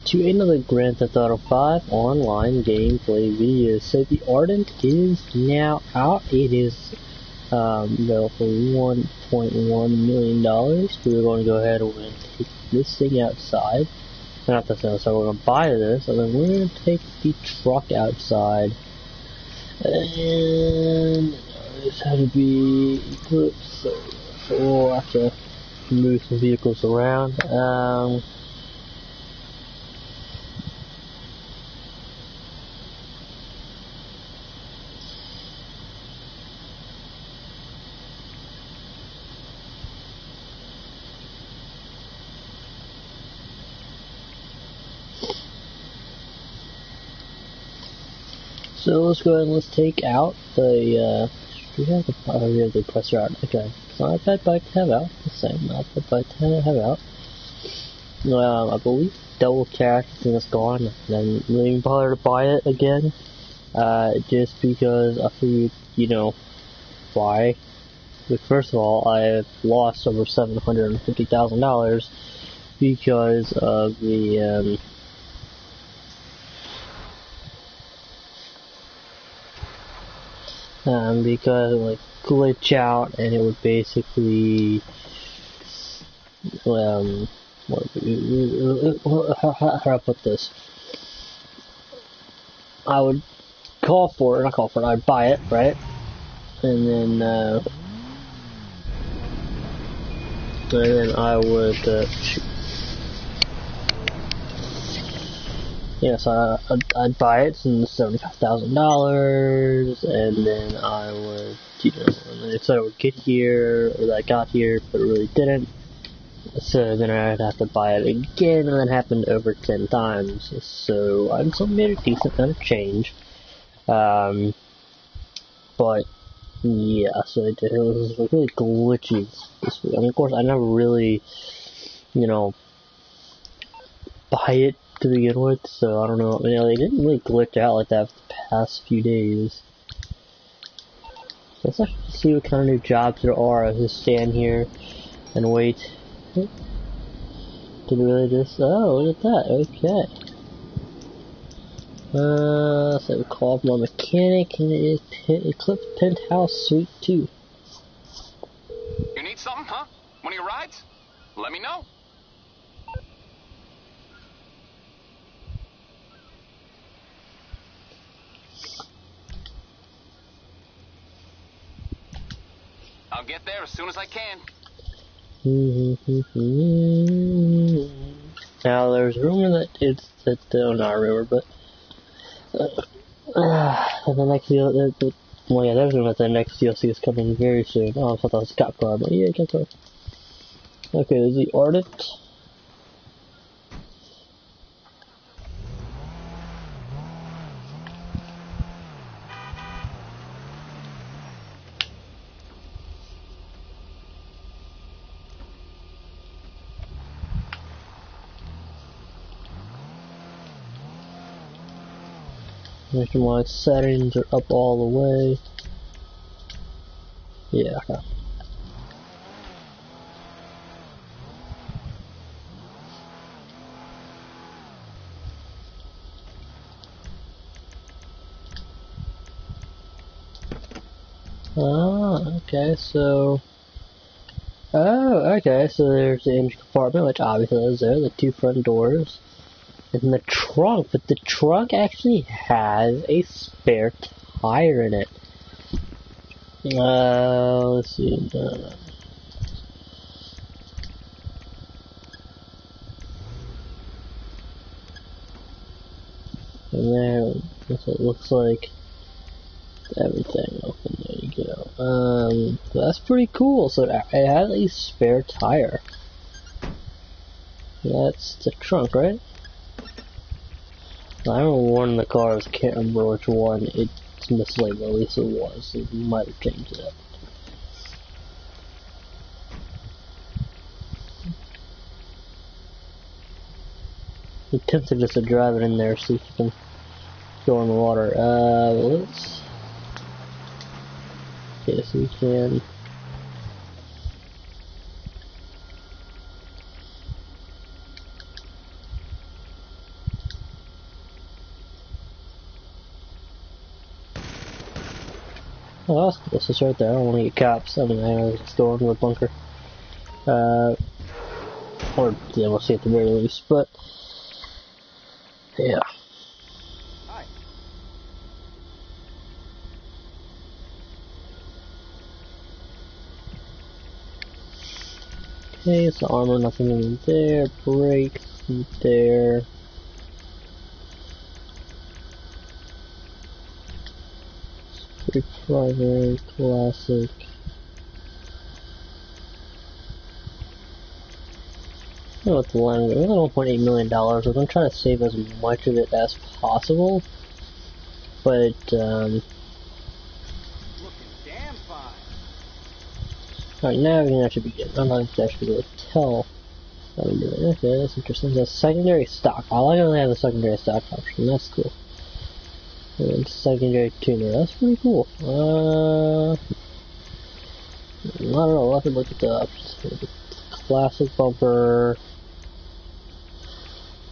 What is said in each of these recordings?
to another Grand Theft Auto 5 online gameplay video. So the Ardent is now out. It is available for $1.1 million. We're going to go ahead and take this thing outside. Not this thing, so we're going to buy this, and then we're going to take the truck outside. And this has to be equipped, so we'll have to move some vehicles around. So let's go ahead and let's take out the, do we have the compressor out? Okay, it's not a bad bike to have out, the same, not a bad bike to have out. I believe double cash is gone, and then really even bother to buy it again, just because I figured, you know, why? But first of all, I've lost over $750,000 because of the, because it would like glitch out and it would basically how do I put this? I would I'd buy it, right? And then I would yes, I'd buy it for $75,000, and then I would, you know, and then it said it would get here, or that I got here, but it really didn't. So then I'd have to buy it again, and that happened over 10 times. So I still made a decent amount of change. But yeah, so it was really glitchy this week. I mean, of course, I never really, you know, buy it to begin with, so I don't know. You know, they didn't really glitch out like that for the past few days. So let's actually see what kind of new jobs there are. I'll just stand here and wait. Did it really just? Oh, look at that. Okay. So we call up my mechanic, and it is Eclipse Penthouse Suite 2. You need something, huh? One of your rides? Let me know. I'll get there as soon as I can. Now there's a rumor that it's not a rumor, but the next deal, well, yeah, there's a rumor that the next DLC is coming very soon. Oh, I thought that was a cop car, but yeah, cop car. Okay, there's the Ardent. Make sure my settings are up all the way. Yeah, okay. Okay, so... Oh, okay, so there's the engine compartment, which obviously is there, the two front doors. And the trunk, but the trunk actually has a spare tire in it. Let's see. And there, that's what it looks like. Everything open, there you go. So that's pretty cool. So it has a spare tire. That's the trunk, right? I remember one of the cars, can't remember which one it's mislabeled, at least it was, so you might have changed it up. I'm tempted just to drive it in there, see if you can go in the water. Let's... Okay, so we can... Oh, that's just right there. I don't want to get cops. I mean, I just go into a bunker. Or, yeah, we'll see at the very least, but, yeah. Hi. Okay, it's the armor, nothing in there. Brakes in there. Screwdriver, classic. I don't know what the line is. $1.8 million. We're going to try to save as much of it as possible. But, Looking damn fine. alright, now we're going to actually begin. I'm not actually able to tell what I'm doing. Okay, that's interesting. That's secondary stock. I like how they have a secondary stock option. That's cool. And secondary tuner. That's pretty cool. I don't know. We'll have to look at the options. Classic bumper.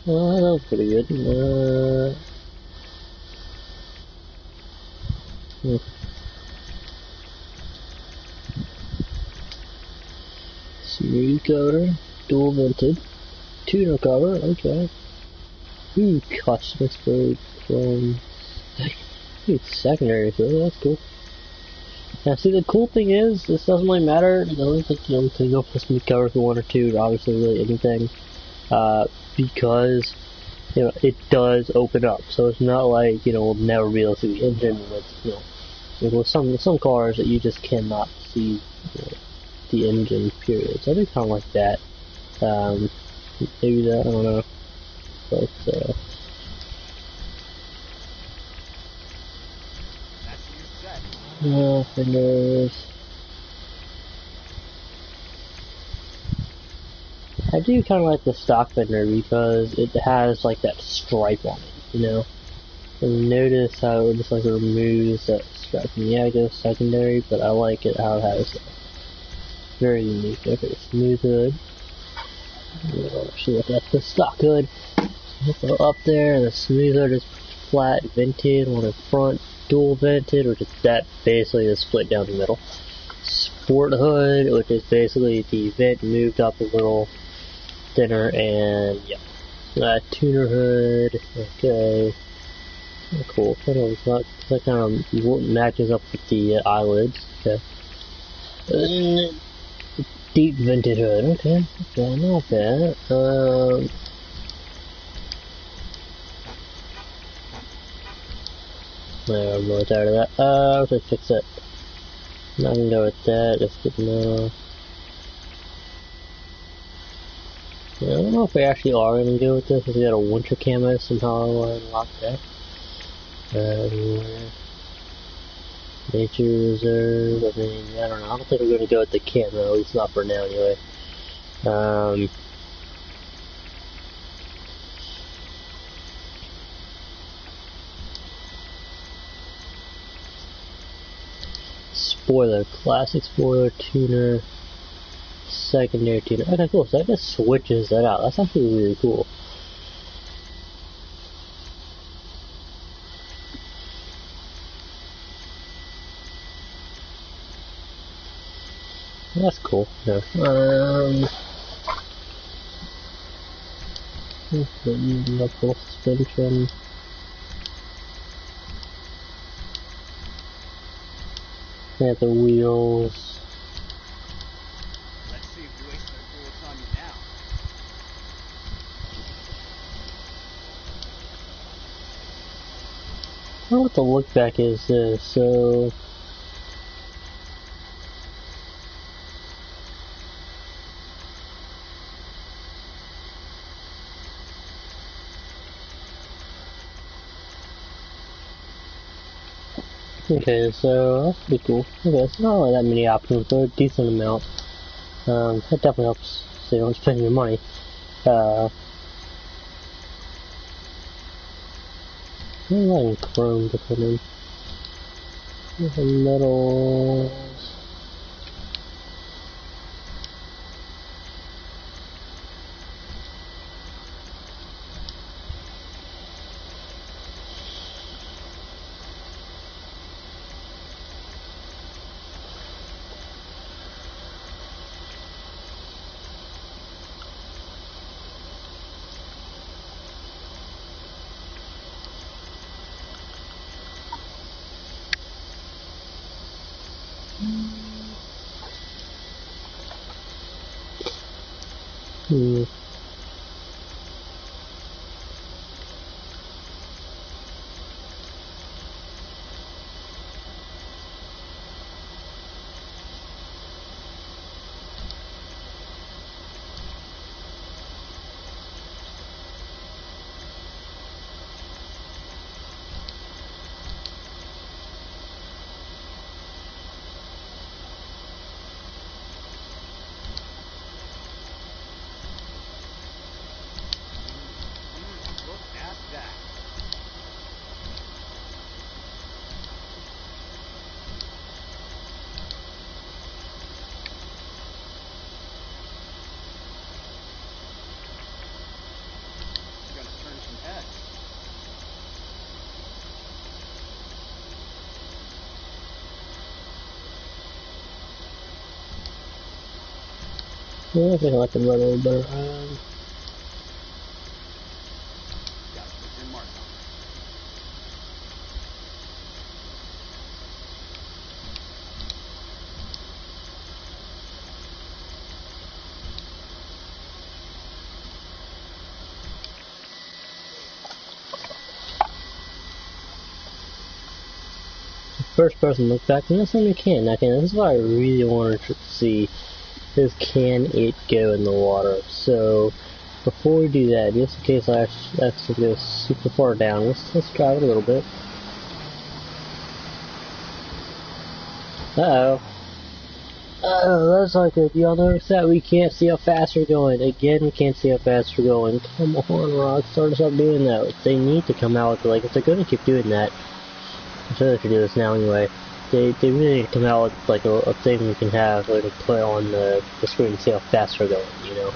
That was pretty good. Smooth cover, dual vented, tuner cover, okay. Ooh, custom explode chrome. It's secondary, so that's cool. Now, see, the cool thing is, this doesn't really matter. It doesn't like, you know, to go for smooth cover for 1 or 2, obviously, really anything. Because, you know, it does open up. So it's not like, you know, we'll never be able to see the engine with, you know, with some cars that you just cannot see, you know, the engine, period. So I do kind of like that. Maybe that, I don't know. But, fenders. I do kind of like the stock fender because it has like that stripe on it, you know? And notice how it just like removes that stripe. And yeah, I go secondary, but I like it how it has it. Very unique. Okay, smooth hood. Actually, look at the stock hood. So up there, the smooth hood is flat, vented on the front, dual vented, which is that basically is split down the middle. Sport hood, which is basically the vent moved up a little thinner, and yeah. Tuner hood, okay. Cool. That kind of matches up with the eyelids, okay. Deep vented hood, okay, not bad. I'm really tired of that. Let's fix that. I'm not gonna go with that, that's good enough. I don't know if we actually are gonna go with this, if we got a winter camo, somehow I want to unlock that. Nature reserve, I mean, I don't know, I don't think we're gonna go with the camo, at least not for now anyway. Spoiler, classic spoiler, tuner, secondary tuner. Okay, cool, so that just switches that out. That's actually really cool. That's cool. Yeah. Knuckle suspension. Yeah, the wheels. Let's see if you waste their bullets on you now. I don't know what the look back is this, so okay, so that's pretty cool. Okay, it's not really that many options, but a decent amount. That definitely helps so you don't spend your money. I'm letting chrome to put in. The metals. Hmm. Look at that. You're gonna turn some heads. Yeah, I think I like them run a little better. Gotta put your mark on it. First person look back, and that's when you can. This is what I really wanted to see, is can it go in the water? So, before we do that, just in case I actually go super far down, let's drive it a little bit. Uh-oh. Oh, that's not good. Y'all notice that? We can't see how fast we're going. Again, we can't see how fast we're going. Come on, Rockstar, stop doing that. They need to come out with, like, if they're gonna keep doing that, I'm sure they should do this now anyway. They really need to come out with like a thing we can have like to put on the screen and see how fast we're going, you know.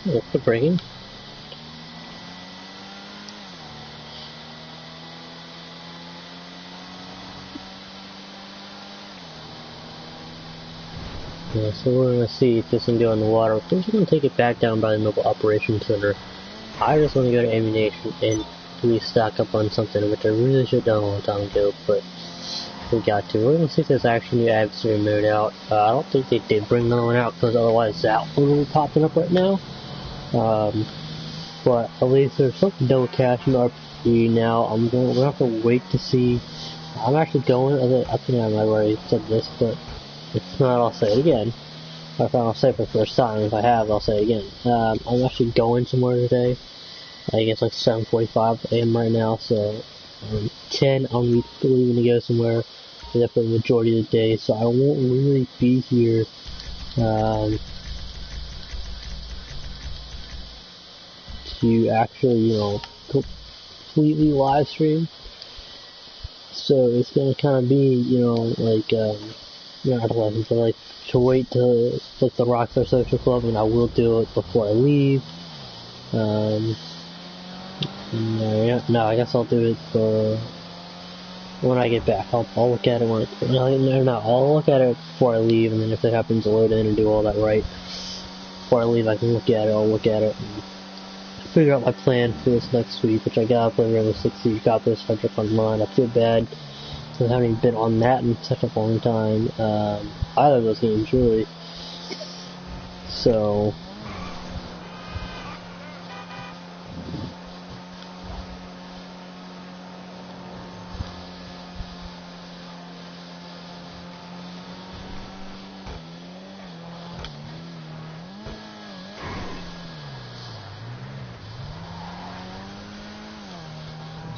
What's the braking? Yeah, so we're gonna see if this can go in the water. Of course, we're gonna take it back down by the Mobile Operations Center. I just want to go to ammunition and please stock up on something, which I really should have done a long time ago, but we got to. We're gonna see if there's actually new adversary mode out. I don't think they did bring another one out, because otherwise that would be popping up right now. But at least there's something double cash in RPG now. We're gonna have to wait to see. I'm actually going. I think I might have already said this, but if not, I'll say it again. Or if I'll say it for the first time. If I have, I'll say it again. I'm actually going somewhere today. I guess like 7:45 a.m. right now, so 10 I'm leaving to go somewhere for the majority of the day, so I won't really be here to actually, you know, completely live stream. So it's gonna kind of be, you know, like not like to wait till like the Rockstar Social Club, and I will do it before I leave. No, I guess I'll do it for when I get back. I'll look at it I'll look at it before I leave, and then if it happens to load in and do all that right before I leave, I can look at it. I'll look at it and figure out my plan for this next week, which I gotta play Rainbow Six Siege, got this Frederick Online. I feel bad because I haven't even been on that in such a long time. Either of those games, really. So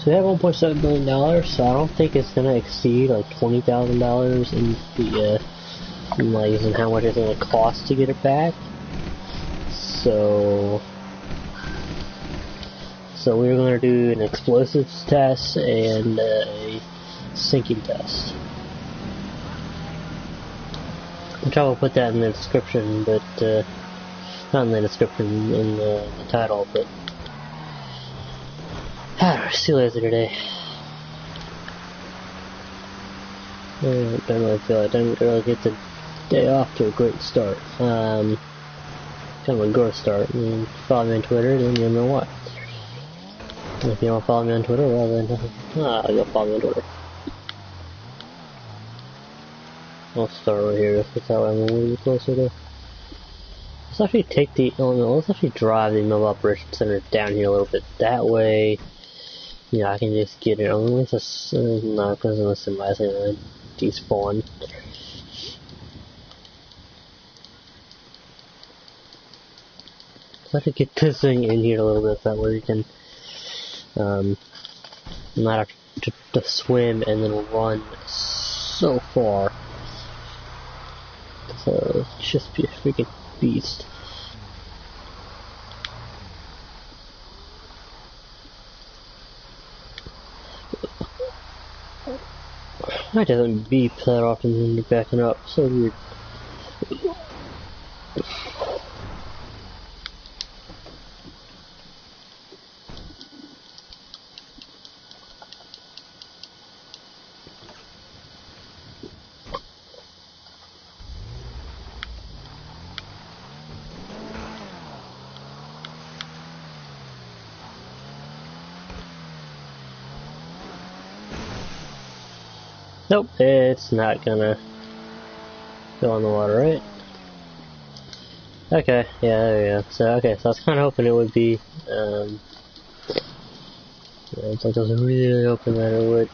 we have $1.7 million, so I don't think it's gonna exceed like $20,000 in the in how much it's gonna cost to get it back. So So we're going to do an explosives test and a sinking test. Which I will put that in the description, but not in the description, in the title, but it's too lazy today. I don't really feel it. I didn't really get the day off to a great start. Kind of a gross start. I mean, if you follow me on Twitter, then you'll know why. And if you don't follow me on Twitter, well then, you'll follow me on Twitter. I'll start right here. That's how I'm a little closer to. Let's actually take the. Oh no, let's actually drive the mobile operations center down here a little bit. That way, yeah, I can just get it. Only just not because of the semis gonna despawn. Let's actually get this thing in here a little bit. That way we can not have to swim and then run so far. So just be a freaking beast. That doesn't beep that often when you're backing up. So weird. Nope, it's not gonna go in the water, right? Okay, yeah, there we go. So, okay, so I was kind of hoping it would be, it's like I was really hoping that it would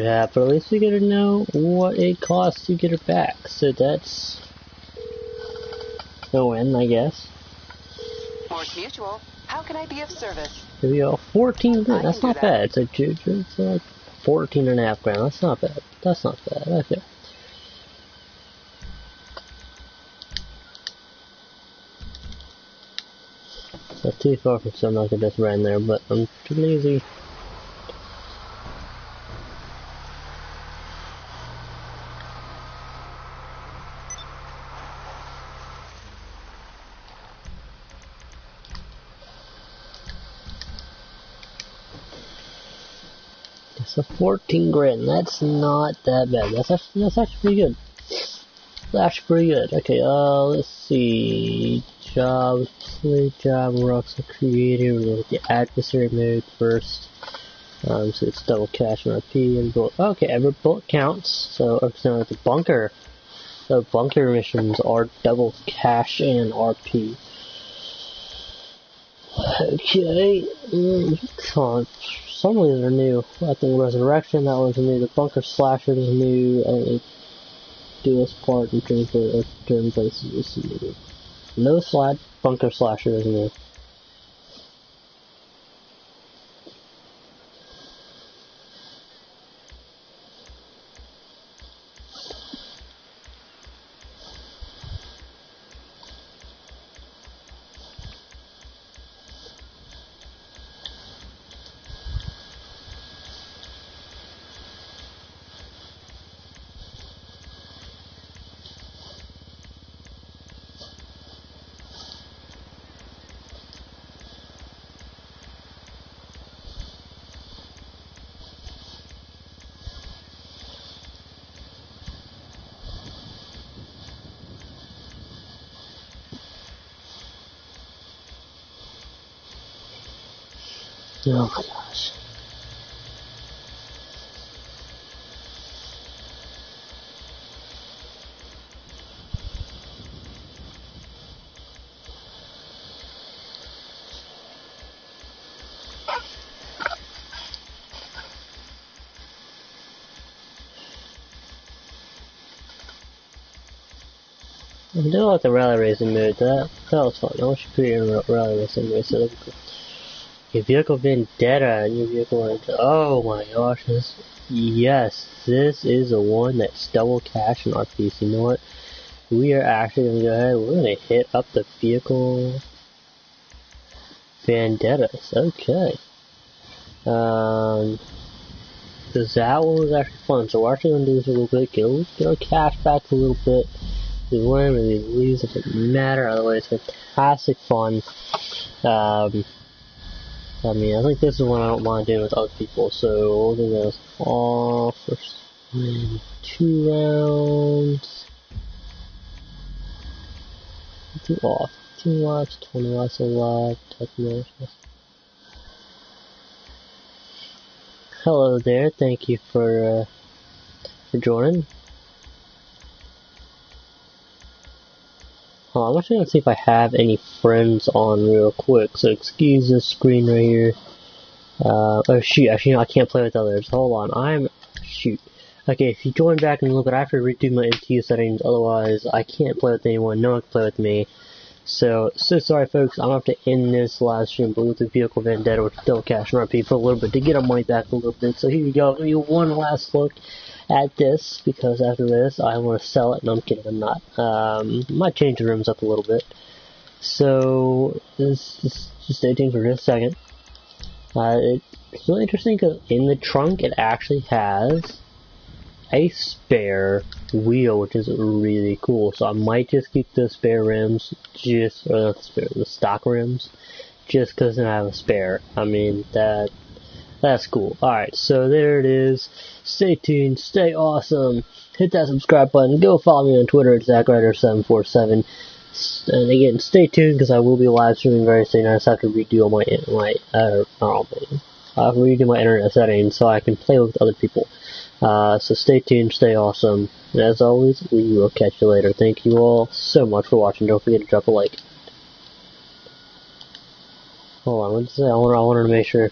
happen, but at least we get to know what it costs to get it back, so that's a win, I guess. Force Mutual, how can I be of service? Here we go, 14 grand, that's not bad, it's like 14.5 grand, that's not bad, that's not bad, okay. That's too far from something I could just run there, but I'm too lazy. So 14 grand, that's not that bad. That's actually pretty good. That's actually pretty good. Okay, let's see. Jobs, play job, rocks, creative. We'll look at the adversary mode first. So it's double cash and RP and bullet. Okay, every bullet counts. So it's the bunker. The bunker missions are double cash and RP. Okay, some of these are new. I think Resurrection, that one's new. The Bunker Slasher is new. Duel's Part and Turn Places is new. No Slide Bunker Slasher is new. Oh my gosh. I do like the rally racing mode. That was fun. I wish you create a rally racing mode. So your vehicle vendetta and your vehicle. Oh my gosh! Yes, this is the one that's double cash and RP. So you know what? We are actually gonna go ahead. We're gonna hit up the vehicle Vendettas, okay. Because that one was actually fun, so we're actually going to do this a little bit, get our cash back a little bit. We win, we lose, it doesn't matter, otherwise it's fantastic fun. I mean, I think this is one I don't mind doing with other people, so we'll do this all for 2 rounds. Do off. 2 lives, 20 lives alive, hello there, thank you for joining. I'm actually gonna see if I have any friends on real quick, so excuse this screen right here. Oh shoot, actually no, I can't play with others. Hold on, shoot. Okay, if you join back in a little bit, I have to redo my MTU settings, otherwise I can't play with anyone, no one can play with me. So sorry folks, I'm gonna have to end this live stream, but with the Vehicle Vendetta, we're still cashing our people a little bit to get our money back a little bit. So here you go, give you one last look at this, because after this I want to sell it. No, I'm kidding, I'm not. Might change the rooms up a little bit. So just stay tuned for just a second. It's really interesting because in the trunk it actually has a spare wheel, which is really cool. So I might just keep the spare rims, the stock rims, just because I have a spare. I mean, that's cool. Alright, so there it is. Stay tuned, stay awesome, hit that subscribe button, go follow me on Twitter at ZachRider747, and again, stay tuned because I will be live streaming very soon. I just have to redo all redo my internet settings so I can play with other people. So stay tuned, stay awesome, and as always, we will catch you later. Thank you all so much for watching. Don't forget to drop a like. Hold on, what did I say? I wanted to make sure.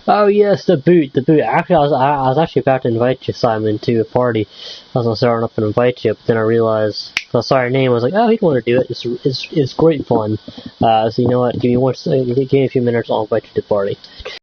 Oh yes, the boot. Actually, I was actually about to invite you, Simon, to a party. I was gonna start up and invite you, but then I realized, I saw your name, I was like, oh, he'd want to do it. It's great fun. So you know what? Give me a few minutes, I'll invite you to the party.